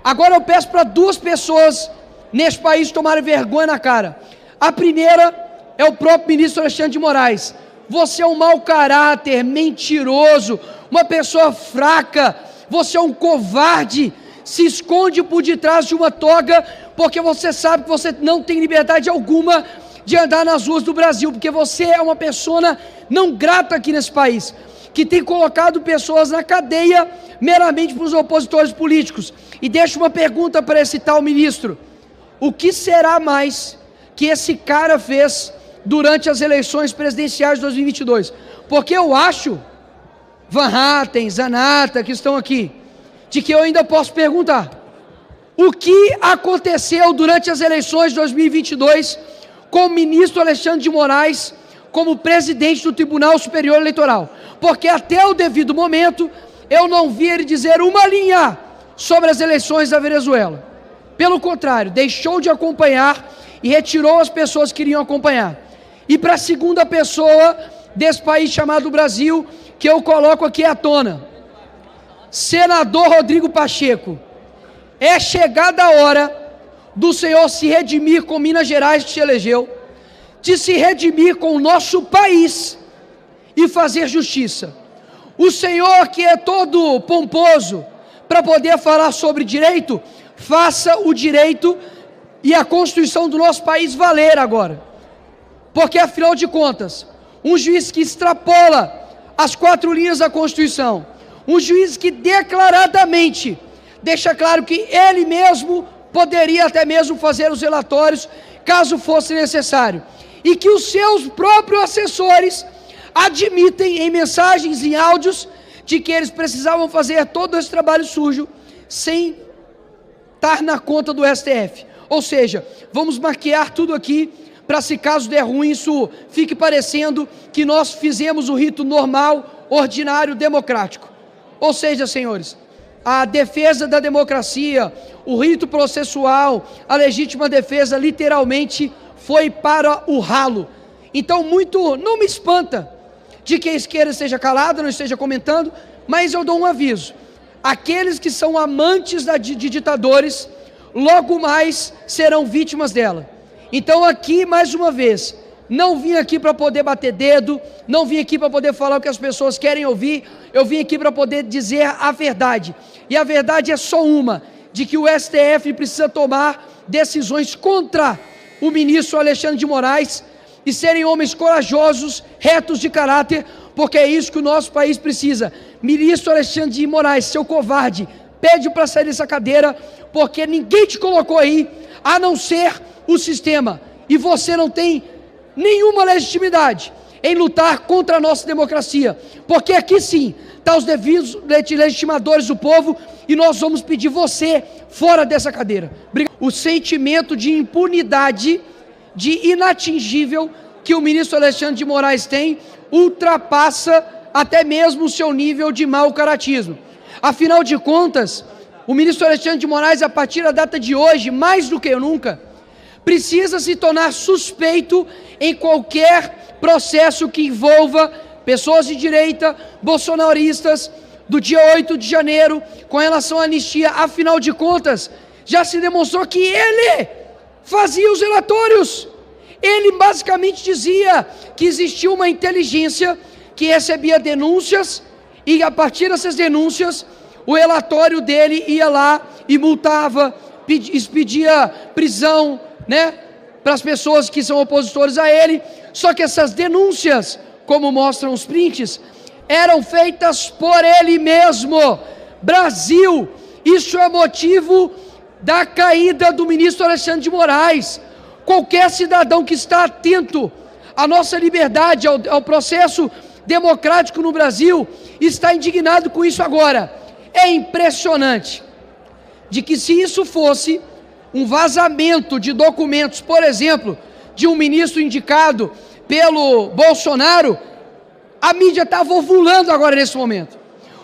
Agora eu peço para duas pessoas neste país tomarem vergonha na cara. A primeira é o próprio ministro Alexandre de Moraes. Você é um mau caráter, mentiroso, uma pessoa fraca, você é um covarde, se esconde por detrás de uma toga, porque você sabe que você não tem liberdade alguma de andar nas ruas do Brasil, porque você é uma pessoa não grata aqui nesse país, que tem colocado pessoas na cadeia meramente para os opositores políticos. E deixo uma pergunta para esse tal ministro: o que será mais que esse cara fez durante as eleições presidenciais de 2022? Porque eu acho, Van Hatten, Zanata, que estão aqui, de que eu ainda posso perguntar: o que aconteceu durante as eleições de 2022 com o ministro Alexandre de Moraes como presidente do Tribunal Superior Eleitoral? Porque até o devido momento eu não vi ele dizer uma linha sobre as eleições da Venezuela. Pelo contrário, deixou de acompanhar e retirou as pessoas que iriam acompanhar. E para a segunda pessoa desse país chamado Brasil, que eu coloco aqui à tona, senador Rodrigo Pacheco, é chegada a hora do senhor se redimir com Minas Gerais, que se elegeu, de se redimir com o nosso país e fazer justiça. O senhor que é todo pomposo para poder falar sobre direito, faça o direito e a Constituição do nosso país valer agora. Porque afinal de contas, um juiz que extrapola as 4 linhas da Constituição, um juiz que declaradamente deixa claro que ele mesmo poderia até mesmo fazer os relatórios, caso fosse necessário, e que os seus próprios assessores admitem em mensagens, em áudios, de que eles precisavam fazer todo esse trabalho sujo sem estar na conta do STF. Ou seja, vamos maquiar tudo aqui para, se caso der ruim, isso fique parecendo que nós fizemos o rito normal, ordinário, democrático. Ou seja, senhores, a defesa da democracia, o rito processual, a legítima defesa, literalmente foi para o ralo. Então, não me espanta de que a esquerda esteja calada, não esteja comentando, mas eu dou um aviso: aqueles que são amantes de ditadores, logo mais serão vítimas dela. Então aqui, mais uma vez, não vim aqui para poder bater dedo, não vim aqui para poder falar o que as pessoas querem ouvir, eu vim aqui para poder dizer a verdade. E a verdade é só uma: de que o STF precisa tomar decisões contra o ministro Alexandre de Moraes e serem homens corajosos, retos de caráter, porque é isso que o nosso país precisa. Ministro Alexandre de Moraes, seu covarde, pede para sair dessa cadeira, porque ninguém te colocou aí, a não ser o sistema, e você não tem nenhuma legitimidade em lutar contra a nossa democracia, porque aqui sim estão os devidos legitimadores do povo, e nós vamos pedir você fora dessa cadeira. O sentimento de impunidade, de inatingível, que o ministro Alexandre de Moraes tem, ultrapassa até mesmo o seu nível de mau caratismo. Afinal de contas, o ministro Alexandre de Moraes, a partir da data de hoje, mais do que nunca, precisa se tornar suspeito em qualquer processo que envolva pessoas de direita, bolsonaristas, do dia 8 de janeiro, com relação à anistia. Afinal de contas, já se demonstrou que ele fazia os relatórios. Ele basicamente dizia que existia uma inteligência que recebia denúncias, e a partir dessas denúncias, o relatório dele ia lá e multava, pedia prisão, para as pessoas que são opositores a ele. Só que essas denúncias, como mostram os prints, eram feitas por ele mesmo. Brasil, isso é motivo da caída do ministro Alexandre de Moraes. Qualquer cidadão que está atento à nossa liberdade, ao processo democrático no Brasil, está indignado com isso agora. É impressionante de que, se isso fosse um vazamento de documentos, por exemplo, de um ministro indicado pelo Bolsonaro, a mídia estava ovulando agora nesse momento.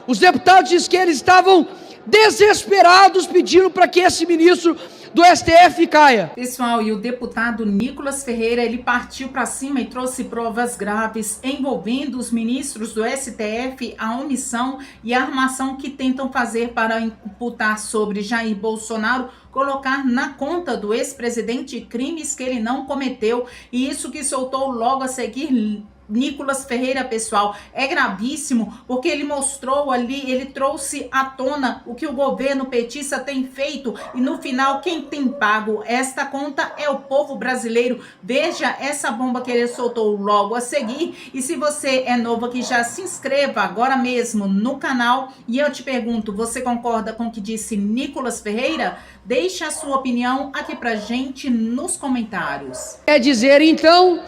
Os deputados de esquerda estavam desesperados pedindo para que esse ministro do STF caia. Pessoal, e o deputado Nicolas Ferreira, ele partiu para cima e trouxe provas graves envolvendo os ministros do STF, a omissão e a armação que tentam fazer para imputar sobre Jair Bolsonaro, colocar na conta do ex-presidente crimes que ele não cometeu, e isso que soltou logo a seguir Nicolas Ferreira, pessoal, é gravíssimo, porque ele mostrou ali, ele trouxe à tona o que o governo petista tem feito, e no final quem tem pago esta conta é o povo brasileiro. Veja essa bomba que ele soltou logo a seguir, e se você é novo aqui, já se inscreva agora mesmo no canal, e eu te pergunto, você concorda com o que disse Nicolas Ferreira? Deixe a sua opinião aqui pra gente nos comentários. Quer dizer, então,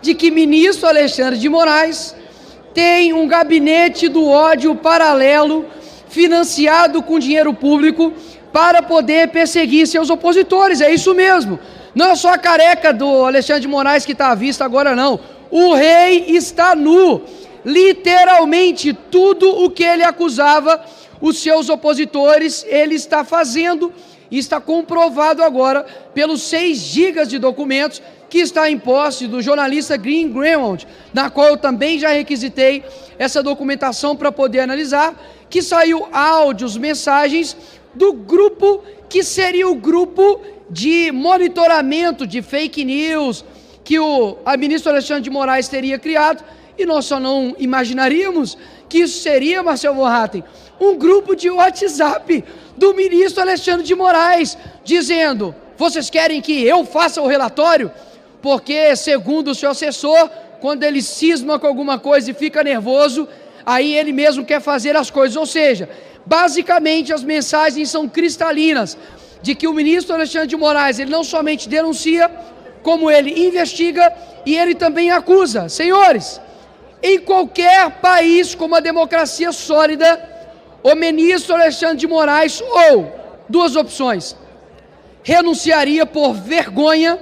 de que ministro Alexandre de Moraes tem um gabinete do ódio paralelo, financiado com dinheiro público, para poder perseguir seus opositores. É isso mesmo. Não é só a careca do Alexandre de Moraes que está à vista agora, não. O rei está nu. Literalmente, tudo o que ele acusava os seus opositores, ele está fazendo, e está comprovado agora pelos 6 gigas de documentos que está em posse do jornalista Green Greenwald, na qual eu também já requisitei essa documentação para poder analisar, que saiu áudios, mensagens do grupo que seria o grupo de monitoramento de fake news que o ministro Alexandre de Moraes teria criado, e nós só não imaginaríamos que isso seria, Marcelo Von Hatten, um grupo de WhatsApp do ministro Alexandre de Moraes, dizendo: vocês querem que eu faça o relatório? Porque, segundo o seu assessor, quando ele cisma com alguma coisa e fica nervoso, aí ele mesmo quer fazer as coisas. Ou seja, basicamente as mensagens são cristalinas, de que o ministro Alexandre de Moraes, ele não somente denuncia, como ele investiga e ele também acusa. Senhores, em qualquer país com uma democracia sólida, o ministro Alexandre de Moraes, ou duas opções, renunciaria por vergonha,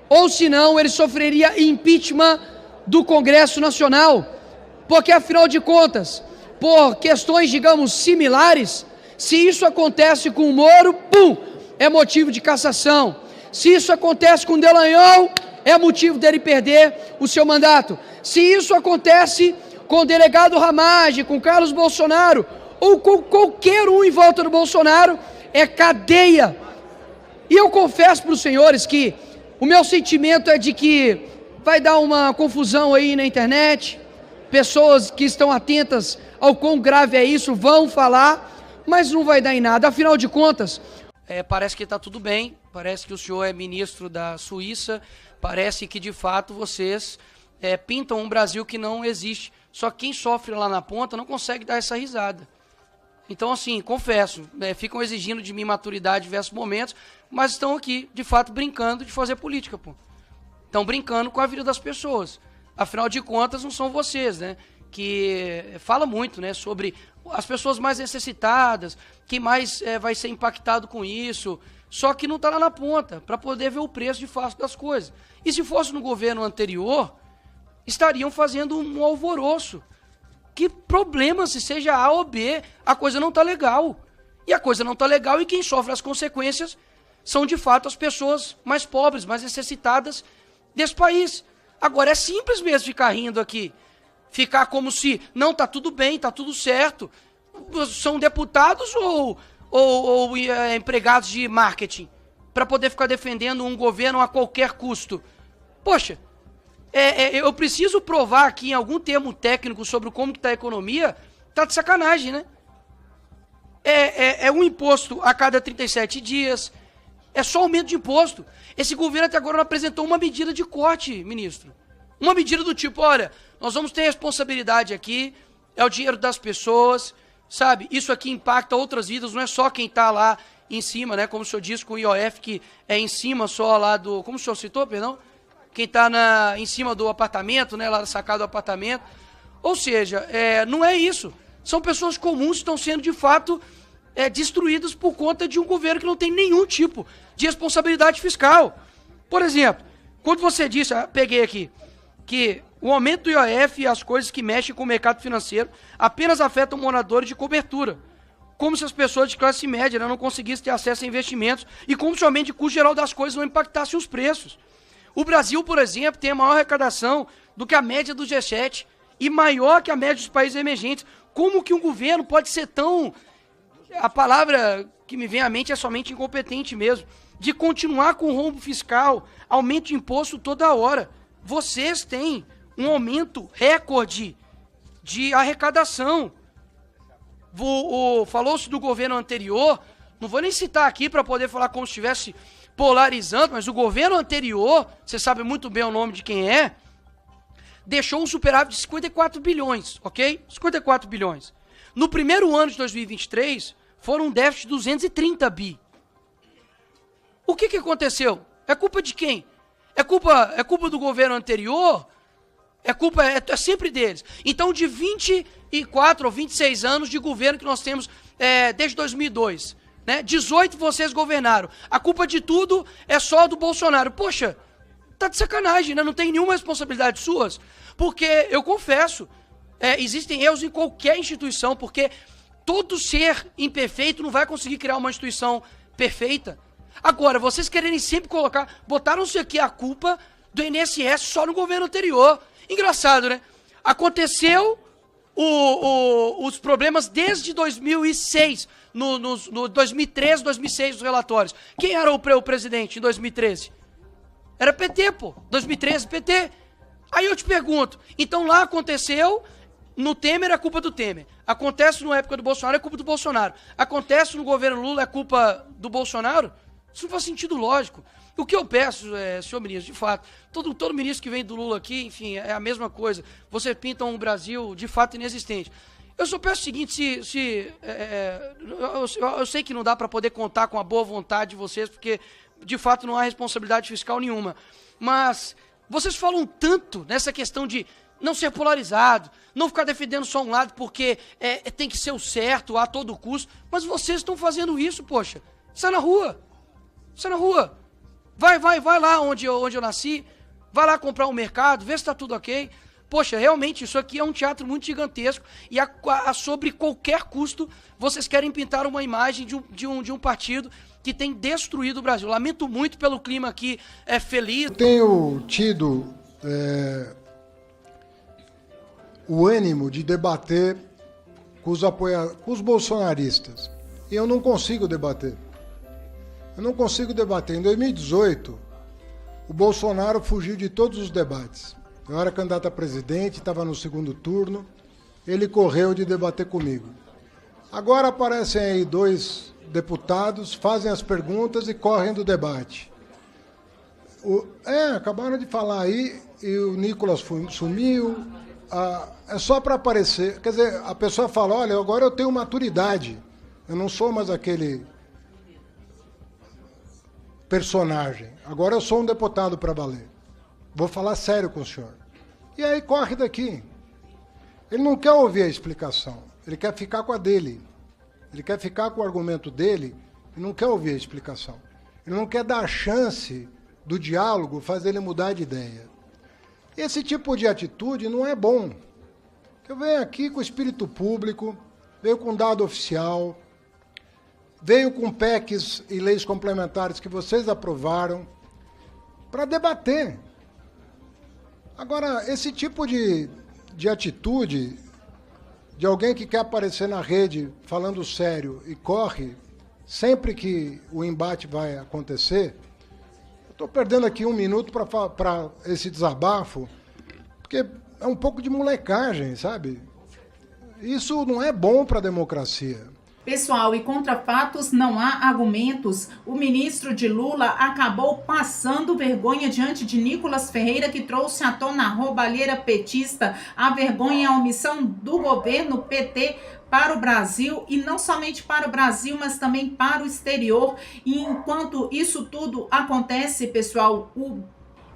ou senão ele sofreria impeachment do Congresso Nacional, porque afinal de contas, por questões, digamos, similares, se isso acontece com o Moro, pum, é motivo de cassação. Se isso acontece com o Dallagnol, é motivo dele perder o seu mandato. Se isso acontece com o delegado Ramagem, com Carlos Bolsonaro, ou com qualquer um em volta do Bolsonaro, é cadeia. E eu confesso para os senhores que o meu sentimento é de que vai dar uma confusão aí na internet, pessoas que estão atentas ao quão grave é isso vão falar, mas não vai dar em nada. Afinal de contas, parece que está tudo bem, parece que o senhor é ministro da Suíça, parece que de fato vocês pintam um Brasil que não existe. Só que quem sofre lá na ponta não consegue dar essa risada. Então, assim, confesso, ficam exigindo de mim maturidade em diversos momentos, mas estão aqui, de fato, brincando de fazer política, pô. Estão brincando com a vida das pessoas. Afinal de contas, não são vocês, né? Que fala muito, né, sobre as pessoas mais necessitadas, quem mais vai ser impactado com isso, só que não está lá na ponta, para poder ver o preço de fato das coisas. E se fosse no governo anterior, estariam fazendo um alvoroço. Que problema, se seja A ou B, a coisa não está legal. E a coisa não está legal, e quem sofre as consequências são de fato as pessoas mais pobres, mais necessitadas desse país. Agora é simples mesmo ficar rindo aqui, ficar como se não está tudo bem, está tudo certo. São deputados ou empregados de marketing para poder ficar defendendo um governo a qualquer custo? Poxa, eu preciso provar aqui em algum termo técnico sobre como está a economia, tá de sacanagem, né? É um imposto a cada 37 dias, é só aumento de imposto. Esse governo até agora não apresentou uma medida de corte, ministro. Uma medida do tipo, olha, nós vamos ter responsabilidade aqui, é o dinheiro das pessoas, sabe? Isso aqui impacta outras vidas, não é só quem está lá em cima, né? Como o senhor disse com o IOF, que é em cima só lá do... Como o senhor citou, perdão? Quem está em cima do apartamento, né, lá da sacada do apartamento. Ou seja, não é isso. São pessoas comuns que estão sendo, de fato, destruídas por conta de um governo que não tem nenhum tipo de responsabilidade fiscal. Por exemplo, quando você disse, peguei aqui, que o aumento do IOF e as coisas que mexem com o mercado financeiro apenas afetam moradores de cobertura. como se as pessoas de classe média, né, não conseguissem ter acesso a investimentos e como somente o custo geral das coisas não impactasse os preços. O Brasil, por exemplo, tem a maior arrecadação do que a média do G7 e maior que a média dos países emergentes. Como que um governo pode ser tão... A palavra que me vem à mente é somente incompetente mesmo, de continuar com o rombo fiscal, aumento de imposto toda hora. Vocês têm um aumento recorde de arrecadação. Falou-se do governo anterior, não vou nem citar aqui para poder falar como se estivesse polarizando, mas o governo anterior, você sabe muito bem o nome de quem é, deixou um superávit de 54 bilhões, ok? 54 bilhões. No primeiro ano de 2023, foram um déficit de 230 bi. O que aconteceu? É culpa de quem? É culpa do governo anterior? É sempre deles. Então, de 24 ou 26 anos de governo que nós temos desde 2002, né? 18 vocês governaram. A culpa de tudo é só do Bolsonaro. Poxa, tá de sacanagem, né? Não tem nenhuma responsabilidade suas. Porque, eu confesso, existem erros em qualquer instituição, porque todo ser imperfeito não vai conseguir criar uma instituição perfeita. Agora, vocês quererem sempre botaram-se aqui a culpa do INSS só no governo anterior. Engraçado, né? Aconteceu os problemas desde 2006, no 2013, 2006, os relatórios. Quem era o presidente em 2013? Era PT, pô. 2013, PT. Aí eu te pergunto, então lá aconteceu, no Temer é culpa do Temer. Acontece na época do Bolsonaro, é culpa do Bolsonaro. Acontece no governo Lula, é culpa do Bolsonaro? Isso não faz sentido lógico. O que eu peço, senhor ministro, de fato, todo ministro que vem do Lula aqui, enfim, é a mesma coisa. Você pinta um Brasil, de fato, inexistente. Eu só peço o seguinte, eu sei que não dá para poder contar com a boa vontade de vocês, porque, de fato, não há responsabilidade fiscal nenhuma. Mas vocês falam tanto nessa questão de não ser polarizado, não ficar defendendo só um lado porque tem que ser o certo a todo custo, mas vocês estão fazendo isso, poxa. Sai na rua. Sai na rua. Vai lá onde eu nasci, vai lá comprar um mercado, vê se está tudo ok. Poxa, realmente, isso aqui é um teatro muito gigantesco e sobre qualquer custo, vocês querem pintar uma imagem de um partido que tem destruído o Brasil. Lamento muito pelo clima aqui feliz. Eu tenho tido o ânimo de debater com os bolsonaristas e eu não consigo debater. Eu não consigo debater. Em 2018, o Bolsonaro fugiu de todos os debates. Eu era candidato a presidente, estava no segundo turno, ele correu de debater comigo. Agora aparecem aí 2 deputados, fazem as perguntas e correm do debate. Acabaram de falar aí, e o Nicolas sumiu, é só para aparecer. Quer dizer, a pessoa fala, olha, agora eu tenho maturidade, eu não sou mais aquele personagem. Agora eu sou um deputado para valer. Vou falar sério com o senhor. E aí corre daqui. Ele não quer ouvir a explicação. Ele quer ficar com a dele. Ele quer ficar com o argumento dele e não quer ouvir a explicação. Ele não quer dar a chance do diálogo, fazer ele mudar de ideia. Esse tipo de atitude não é bom. Eu venho aqui com o espírito público, venho com dado oficial, veio com PECs e leis complementares que vocês aprovaram para debater. Agora, esse tipo de atitude de alguém que quer aparecer na rede falando sério e corre sempre que o embate vai acontecer, eu estou perdendo aqui 1 minuto para esse desabafo, porque é um pouco de molecagem, sabe? Isso não é bom para a democracia. Pessoal, e contra fatos não há argumentos. O ministro de Lula acabou passando vergonha diante de Nicolas Ferreira, que trouxe à tona a roubalheira petista, a vergonha e a omissão do governo PT para o Brasil, e não somente para o Brasil, mas também para o exterior. E enquanto isso tudo acontece, pessoal,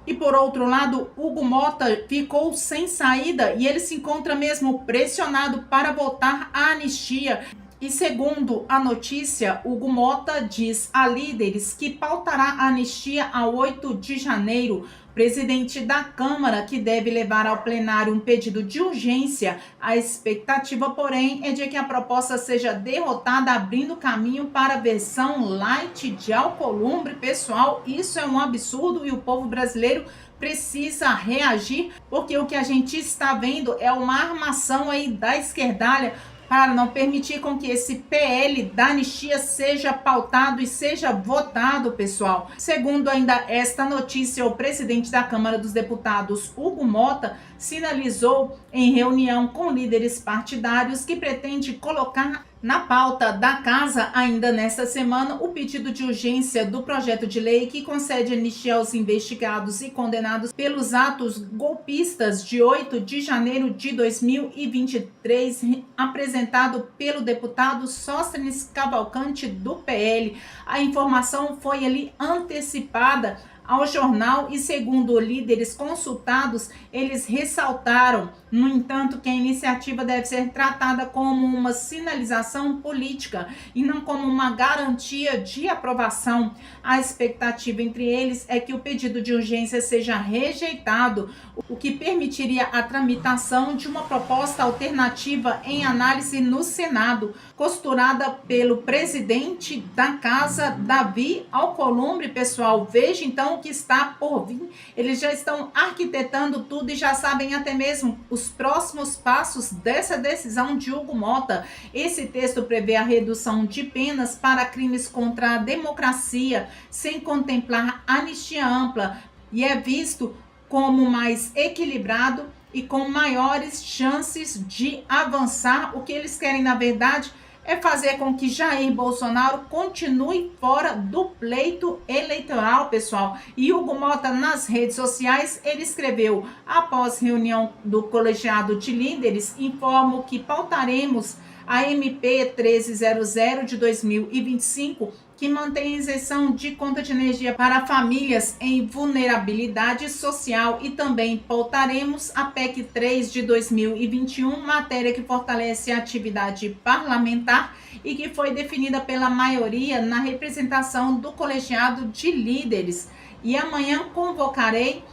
e por outro lado, Hugo Mota ficou sem saída e ele se encontra mesmo pressionado para votar a anistia. E segundo a notícia, Hugo Mota diz a líderes que pautará a anistia a 8 de janeiro. Presidente da Câmara, que deve levar ao plenário um pedido de urgência. A expectativa, porém, é de que a proposta seja derrotada, abrindo caminho para a versão light de Alcolumbre. Pessoal, isso é um absurdo e o povo brasileiro precisa reagir, porque o que a gente está vendo é uma armação aí da esquerdalha para não permitir com que esse PL da anistia seja pautado e seja votado, pessoal. Segundo ainda esta notícia, o presidente da Câmara dos Deputados, Hugo Mota, sinalizou em reunião com líderes partidários que pretende colocar na pauta da casa, ainda nesta semana, o pedido de urgência do projeto de lei que concede anistia aos investigados e condenados pelos atos golpistas de 8 de janeiro de 2023, apresentado pelo deputado Sóstenes Cavalcante, do PL. A informação foi ali antecipada ao jornal e, segundo líderes consultados, eles ressaltaram, no entanto, que a iniciativa deve ser tratada como uma sinalização política e não como uma garantia de aprovação. A expectativa entre eles é que o pedido de urgência seja rejeitado, o que permitiria a tramitação de uma proposta alternativa em análise no Senado, costurada pelo presidente da casa, Davi Alcolumbre. Pessoal, veja então o que está por vir. Eles já estão arquitetando tudo e já sabem até mesmo os próximos passos dessa decisão de Hugo Mota. Esse texto prevê a redução de penas para crimes contra a democracia, sem contemplar anistia ampla, e é visto como mais equilibrado e com maiores chances de avançar. O que eles querem, na verdade, é fazer com que Jair Bolsonaro continue fora do pleito eleitoral, pessoal. E Hugo Mota, nas redes sociais, ele escreveu: após reunião do colegiado de líderes, informo que pautaremos a MP 1300 de 2025, que mantém a isenção de conta de energia para famílias em vulnerabilidade social, e também pautaremos a PEC 3 de 2021, matéria que fortalece a atividade parlamentar e que foi definida pela maioria na representação do colegiado de líderes. E amanhã convocarei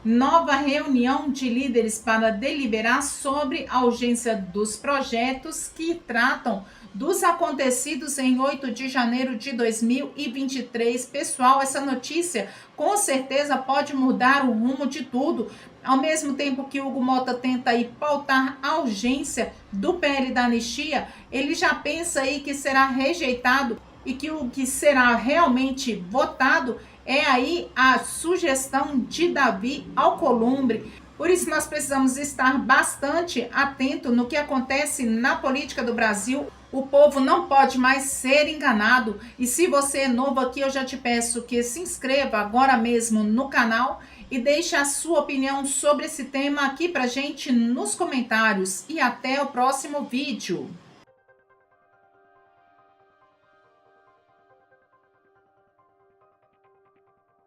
nova reunião de líderes para deliberar sobre a urgência dos projetos que tratam dos acontecidos em 8 de janeiro de 2023. Pessoal, essa notícia com certeza pode mudar o rumo de tudo. Ao mesmo tempo que Hugo Mota tenta aí pautar a urgência do PL da anistia, ele já pensa aí que será rejeitado e que o que será realmente votado é aí a sugestão de Davi Alcolumbre. Por isso nós precisamos estar bastante atento no que acontece na política do Brasil. O povo não pode mais ser enganado. E se você é novo aqui, eu já te peço que se inscreva agora mesmo no canal e deixe a sua opinião sobre esse tema aqui pra gente nos comentários. E até o próximo vídeo.